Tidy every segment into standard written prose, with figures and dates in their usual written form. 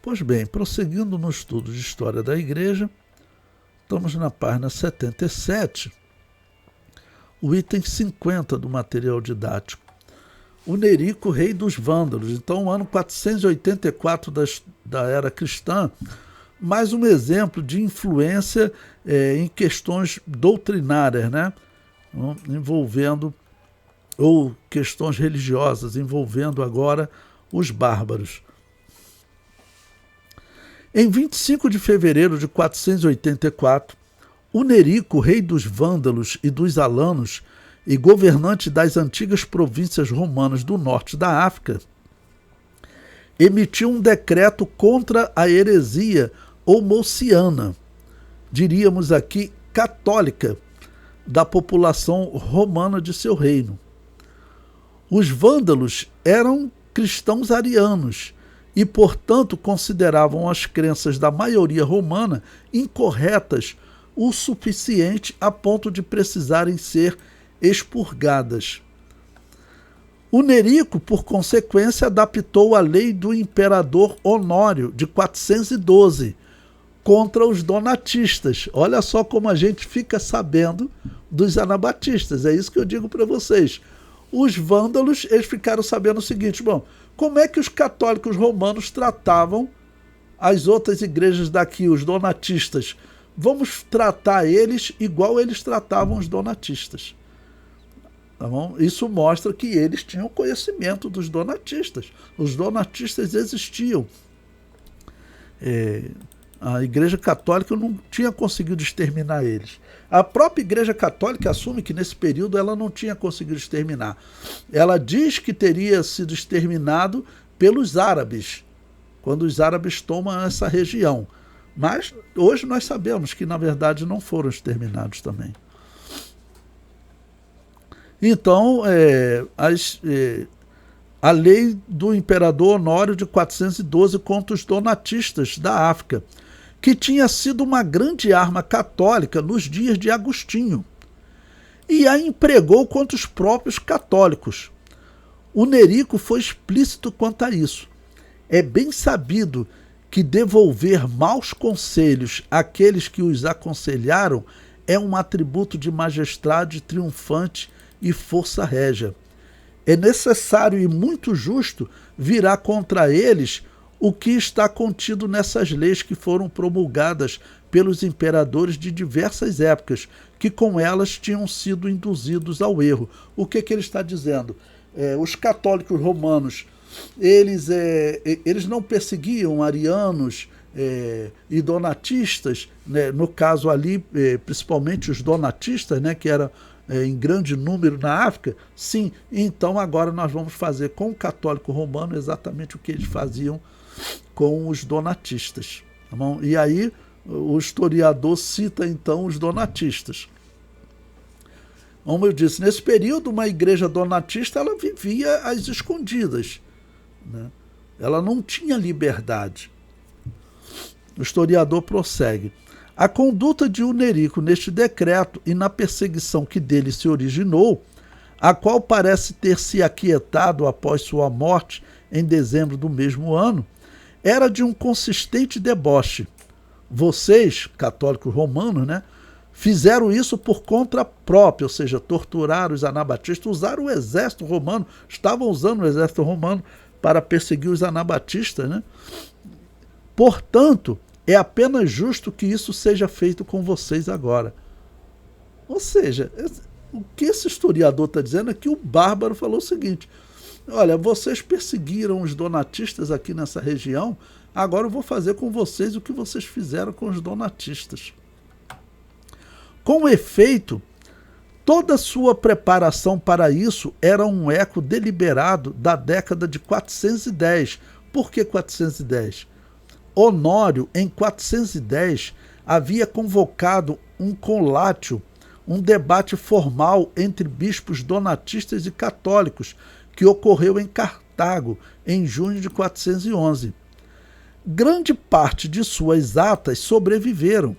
Pois bem, prosseguindo no estudo de História da Igreja, estamos na página 77, o item 50 do material didático. O Nerico, rei dos vândalos. Então, o ano 484 da era cristã, mais um exemplo de influência em questões doutrinárias, né? Envolvendo, ou questões religiosas, envolvendo agora os bárbaros. Em 25 de fevereiro de 484, o Nerico, rei dos vândalos e dos alanos e governante das antigas províncias romanas do norte da África, emitiu um decreto contra a heresia homoousiana, diríamos aqui católica, da população romana de seu reino. Os vândalos eram cristãos arianos e, portanto, consideravam as crenças da maioria romana incorretas o suficiente a ponto de precisarem ser expurgadas. O Nerico, por consequência, adaptou a lei do imperador Honório, de 412, contra os donatistas. Olha só como a gente fica sabendo dos anabatistas, é isso que eu digo para vocês. Os vândalos, eles ficaram sabendo o seguinte, bom, como é que os católicos romanos tratavam as outras igrejas daqui, os donatistas? Vamos tratar eles igual eles tratavam os donatistas. Tá bom? Isso mostra que eles tinham conhecimento dos donatistas. Os donatistas existiam. A Igreja Católica não tinha conseguido exterminar eles. A própria Igreja Católica assume que nesse período ela não tinha conseguido exterminar. Ela diz que teria sido exterminado pelos árabes, quando os árabes tomam essa região. Mas hoje nós sabemos que, na verdade, não foram exterminados também. Então, a lei do imperador Honório de 412 contra os donatistas da África, que tinha sido uma grande arma católica nos dias de Agostinho, e a empregou contra os próprios católicos. O Nerico foi explícito quanto a isso. É bem sabido que devolver maus conselhos àqueles que os aconselharam é um atributo de majestade triunfante e força régia. É necessário e muito justo virar contra eles o que está contido nessas leis que foram promulgadas pelos imperadores de diversas épocas, que com elas tinham sido induzidos ao erro. O que ele está dizendo? Os católicos romanos, eles não perseguiam arianos e donatistas, né? No caso ali, principalmente os donatistas, né? Que eram em grande número na África. Sim, então agora nós vamos fazer com o católico romano exatamente o que eles faziam com os donatistas. Tá bom? E aí o historiador cita então os donatistas. Como eu disse, nesse período uma igreja donatista ela vivia às escondidas, né? Ela não tinha liberdade. O historiador prossegue. A conduta de Nerico neste decreto e na perseguição que dele se originou, a qual parece ter se aquietado após sua morte em dezembro do mesmo ano, era de um consistente deboche. Vocês, católicos romanos, né, fizeram isso por conta própria, ou seja, torturaram os anabatistas, usaram o exército romano, estavam usando o exército romano para perseguir os anabatistas, né? Portanto, é apenas justo que isso seja feito com vocês agora. Ou seja, o que esse historiador está dizendo é que o bárbaro falou o seguinte: olha, vocês perseguiram os donatistas aqui nessa região, agora eu vou fazer com vocês o que vocês fizeram com os donatistas. Com efeito, toda sua preparação para isso era um eco deliberado da década de 410. Por que 410? Honório, em 410, havia convocado um colátio, um debate formal entre bispos donatistas e católicos, que ocorreu em Cartago, em junho de 411. Grande parte de suas atas sobreviveram,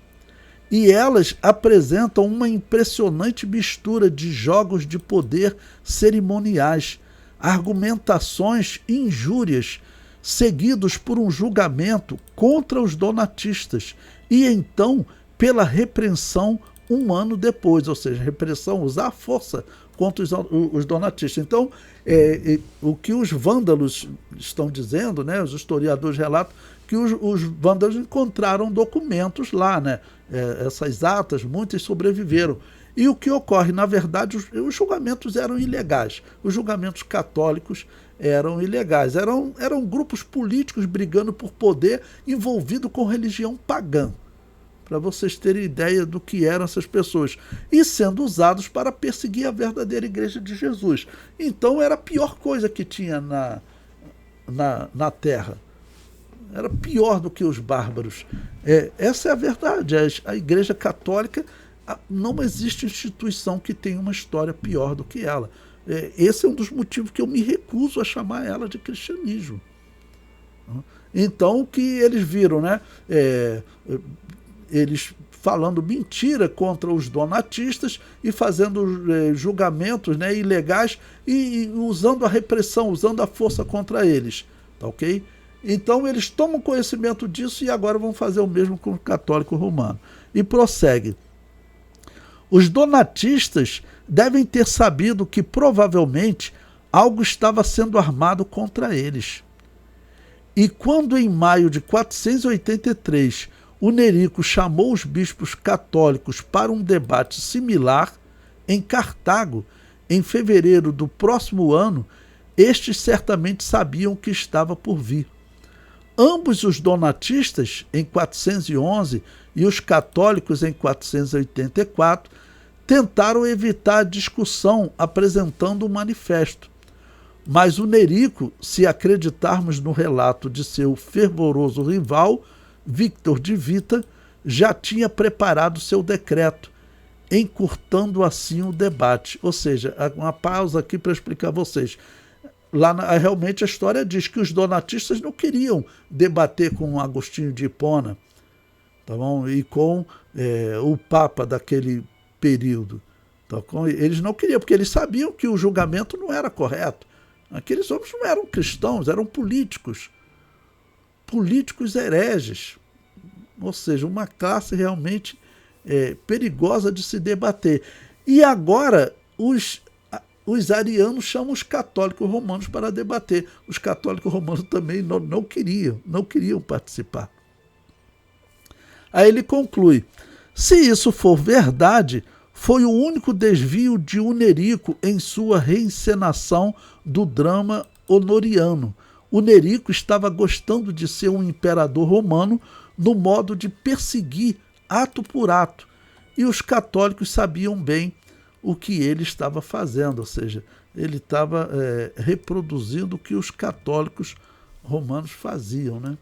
e elas apresentam uma impressionante mistura de jogos de poder cerimoniais, argumentações e injúrias, seguidos por um julgamento contra os donatistas e então pela repreensão um ano depois, ou seja, repressão, usar a força contra os donatistas. Então, o que os vândalos estão dizendo, né, os historiadores relatam que os vândalos encontraram documentos lá, né, essas atas, muitas sobreviveram. E o que ocorre, na verdade, os julgamentos eram ilegais. Os julgamentos católicos eram ilegais. Eram grupos políticos brigando por poder envolvido com religião pagã, para vocês terem ideia do que eram essas pessoas, e sendo usados para perseguir a verdadeira igreja de Jesus. Então era a pior coisa que tinha na terra. Era pior do que os bárbaros. Essa é a verdade. A igreja católica, não existe instituição que tenha uma história pior do que ela. Esse é um dos motivos que eu me recuso a chamar ela de cristianismo. Então, o que eles viram, né? Eles falando mentira contra os donatistas e fazendo julgamentos, né, ilegais e usando a repressão, usando a força contra eles. Tá ok? Então, eles tomam conhecimento disso e agora vão fazer o mesmo com o católico romano. E prossegue. Os donatistas devem ter sabido que provavelmente algo estava sendo armado contra eles. E quando em maio de 483 o Nerico chamou os bispos católicos para um debate similar em Cartago, em fevereiro do próximo ano, estes certamente sabiam o que estava por vir. Ambos os donatistas, em 411, e os católicos, em 484, tentaram evitar a discussão apresentando um manifesto. Mas o Nerico, se acreditarmos no relato de seu fervoroso rival, Victor de Vita, já tinha preparado seu decreto, encurtando assim o debate. Ou seja, uma pausa aqui para explicar a vocês. Realmente a história diz que os donatistas não queriam debater com Agostinho de Hipona, tá bom? E com o Papa daquele período. Tá bom? Eles não queriam, porque eles sabiam que o julgamento não era correto. Aqueles homens não eram cristãos, eram políticos. Políticos hereges. Ou seja, uma classe realmente perigosa de se debater. E agora os arianos chamam os católicos romanos para debater. Os católicos romanos também não queriam participar. Aí ele conclui: se isso for verdade, foi o único desvio de Nerico em sua reencenação do drama honoriano. O Nerico estava gostando de ser um imperador romano no modo de perseguir ato por ato, e os católicos sabiam bem o que ele estava fazendo, ou seja, ele estava reproduzindo o que os católicos romanos faziam, né?